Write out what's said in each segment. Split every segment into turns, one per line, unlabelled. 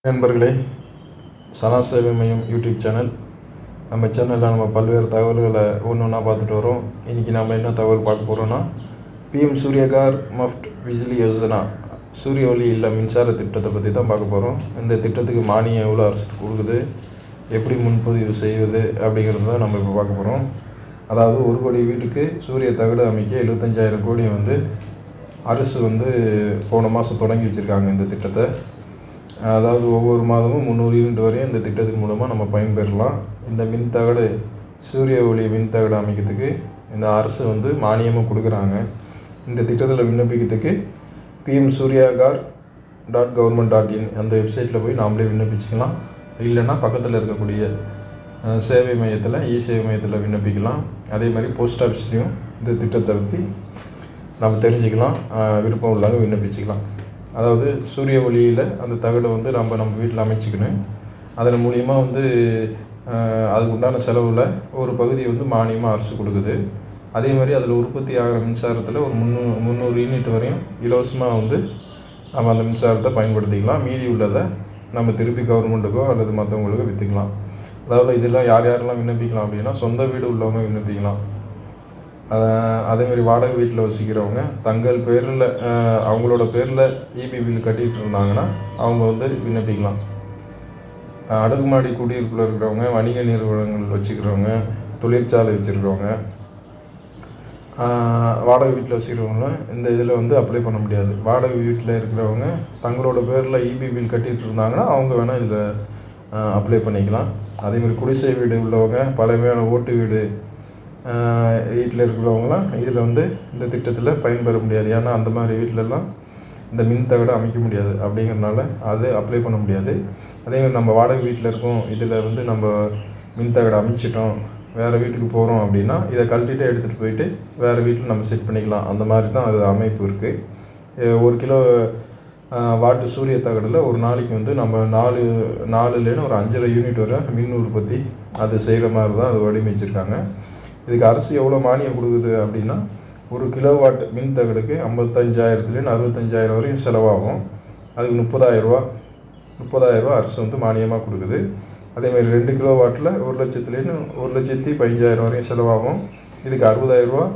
நண்பர்களே, சனா சேவை மையம் யூடியூப் சேனல். நம்ம சேனலில் நம்ம பல்வேறு தகவல்களை ஒன்று ஒன்றா பார்த்துட்டு வரோம். இன்றைக்கி நம்ம என்ன தகவல் பார்க்க போகிறோன்னா, பிஎம் சூரியகார் மஃப்ட் விஜ்லி யோஜனா சூரிய ஒளி இல்ல மின்சார திட்டத்தை பற்றி தான் பார்க்க போகிறோம். இந்த திட்டத்துக்கு மானியம் எவ்வளோ அரசு கொடுக்குது, எப்படி முன்பதிவு செய்வது அப்படிங்கிறது தான் நம்ம இப்போ பார்க்க போகிறோம். அதாவது 1 கோடி வீட்டுக்கு சூரிய தகடு அமைக்க 75,000 கோடி அரசு போன மாதம் தொடங்கி வச்சுருக்காங்க இந்த திட்டத்தை. அதாவது ஒவ்வொரு மாதமும் 300 யூனிட் வரையும் இந்த திட்டத்தின் மூலமாக நம்ம பயன்பெறலாம். இந்த மின்தகடு சூரிய ஒளி மின்தகடு அமைக்கிறதுக்கு இந்த அரசு மானியமும் கொடுக்குறாங்க. இந்த திட்டத்தில் விண்ணப்பிக்கிறதுக்கு pmsuryagar.government.in அந்த வெப்சைட்டில் போய் நாமளே விண்ணப்பிச்சுக்கலாம். இல்லைன்னா பக்கத்தில் இருக்கக்கூடிய சேவை மையத்தில் சேவை மையத்தில் விண்ணப்பிக்கலாம். அதே மாதிரி போஸ்ட் ஆஃபீஸ்லேயும் இந்த திட்டத்தை பற்றி நம்ம தெரிஞ்சுக்கலாம். விருப்பம் உள்ளவங்க விண்ணப்பிச்சுக்கலாம். அதாவது சூரிய ஒளியில் அந்த தகடை நம்ம வீட்டில் அமைச்சிக்கணும். அதன் மூலிமா அதுக்கு உண்டான செலவில் ஒரு பகுதி மானியமாக அரசு கொடுக்குது. அதே மாதிரி அதில் உற்பத்தி ஆகிற மின்சாரத்தில் ஒரு 300 யூனிட் வரையும் இலவசமாக நம்ம அந்த மின்சாரத்தை பயன்படுத்திக்கலாம். மீதி உள்ளதை நம்ம திருப்பி கவர்மெண்ட்டுக்கோ அல்லது மற்றவங்களுக்கோ விற்றுக்கலாம். அதாவது இதெல்லாம் யாரெல்லாம் விண்ணப்பிக்கலாம் அப்படின்னா, சொந்த வீடு உள்ளவங்க விண்ணப்பிக்கலாம். அதேமாதிரி வாடகை வீட்டில் வசிக்கிறவங்க தங்கள் பேரில் அவங்களோட பேரில் இபி பில் கட்டிகிட்டு இருந்தாங்கன்னா அவங்க விண்ணப்பிக்கலாம். அடுக்குமாடி குடியிருப்பில் இருக்கிறவங்க, வணிக நிறுவனங்கள் வச்சுக்கிறவங்க, தொழிற்சாலை வச்சுருக்கிறவங்க, வாடகை வீட்டில் வச்சுக்கிறவங்க இந்த இதில் அப்ளை பண்ண முடியாது. வாடகை வீட்டில் இருக்கிறவங்க தங்களோட பேரில் இபி பில் கட்டிகிட்டு இருந்தாங்கன்னா அவங்க வேணால் இதில் அப்ளை பண்ணிக்கலாம். அதேமாதிரி குடிசை வீடு உள்ளவங்க, பழமையான ஓட்டு வீடு வீட்டில் இருக்கிறவங்களாம் இதில் இந்த திட்டத்தில் பயன்பெற முடியாது. ஏன்னா அந்த மாதிரி வீட்டிலலாம் இந்த மின்தகடை அமைக்க முடியாது. அப்படிங்கிறனால அது அப்ளை பண்ண முடியாது. அதேமாதிரி நம்ம வாடகை வீட்டில் இருக்கோம், இதில் நம்ம மின்தகடை அமைச்சிட்டோம், வேறு வீட்டுக்கு போகிறோம் அப்படின்னா இதை கழட்டிகிட்டே எடுத்துகிட்டு போயிட்டு வேறு வீட்டில் நம்ம செட் பண்ணிக்கலாம். அந்த மாதிரி தான் அது அமைப்பு இருக்குது. 1 கிலோ வாட்டு சூரிய தகடில் ஒரு நாளைக்கு நம்ம 4 ஒரு 5.5 யூனிட் வரை மின் உற்பத்தி அது செய்கிற மாதிரி தான் அது வடிவமைச்சிருக்காங்க. இதுக்கு அரசு எவ்வளோ மானியம் கொடுக்குது அப்படின்னா, 1 கிலோவாட் மின் தகடுக்கு 55,000 65,000 வரையும் செலவாகும். அதுக்கு 30,000 அரசு மானியமாக கொடுக்குது. அதேமாதிரி 2 கிலோவாட்டில் 1,15,000 வரையும் செலவாகும். இதுக்கு 60,000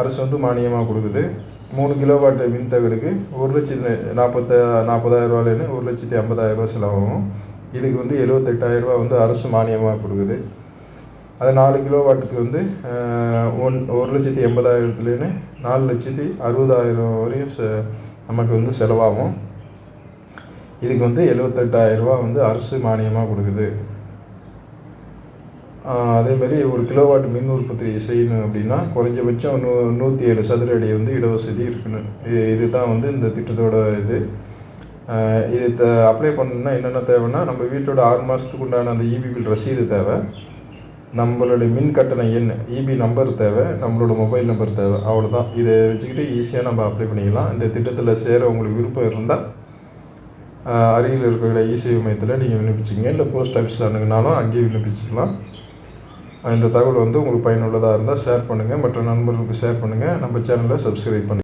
அரசு மானியமாக கொடுக்குது. 3 கிலோவாட் மின் தகடுக்கு 1,40,000 1,50,000 செலவாகும். இதுக்கு 78,000 அரசு மானியமாக கொடுக்குது. அது 4 கிலோவாட்டுக்கு 1,80,000 4,60,000 வரையும் நமக்கு செலவாகும். இதுக்கு 78,000 அரசு மானியமாக கொடுக்குது. அதேமாதிரி 1 கிலோவாட் மின் உற்பத்தி செய்யணும் அப்படின்னா குறைஞ்சபட்சம் 107 சதுர அடி இடவசதி இருக்கணும். இதுதான் இந்த திட்டத்தோட இது. அப்ளை பண்ணணுன்னா என்னென்ன தேவைன்னா, நம்ம வீட்டோட 6 மாதத்துக்கு உண்டான அந்த இபி பில் ரசீது தேவை, நம்மளுடைய மின் கட்டண எண் இபி நம்பர் தேவை, நம்மளோட மொபைல் நம்பர் தேவை. அவ்வளோதான். இதை வச்சுக்கிட்டு ஈஸியாக நம்ம அப்ளை பண்ணிக்கலாம். இந்த திட்டத்தில் சேர உங்களுக்கு விருப்பம் இருந்தால் அருகில் இருக்கிற சேவை மையத்தில் நீங்கள் விண்ணப்பிச்சிங்க. இல்லை போஸ்ட் ஆஃபீஸ் அணுகுனாலும் அங்கேயே விண்ணப்பிச்சிக்கலாம். இந்த தகவல் உங்களுக்கு பயனுள்ளதாக இருந்தால் ஷேர் பண்ணுங்கள், மற்ற நண்பர்களுக்கு ஷேர் பண்ணுங்கள். நம்ம சேனலை சப்ஸ்கிரைப் பண்ணுங்கள்.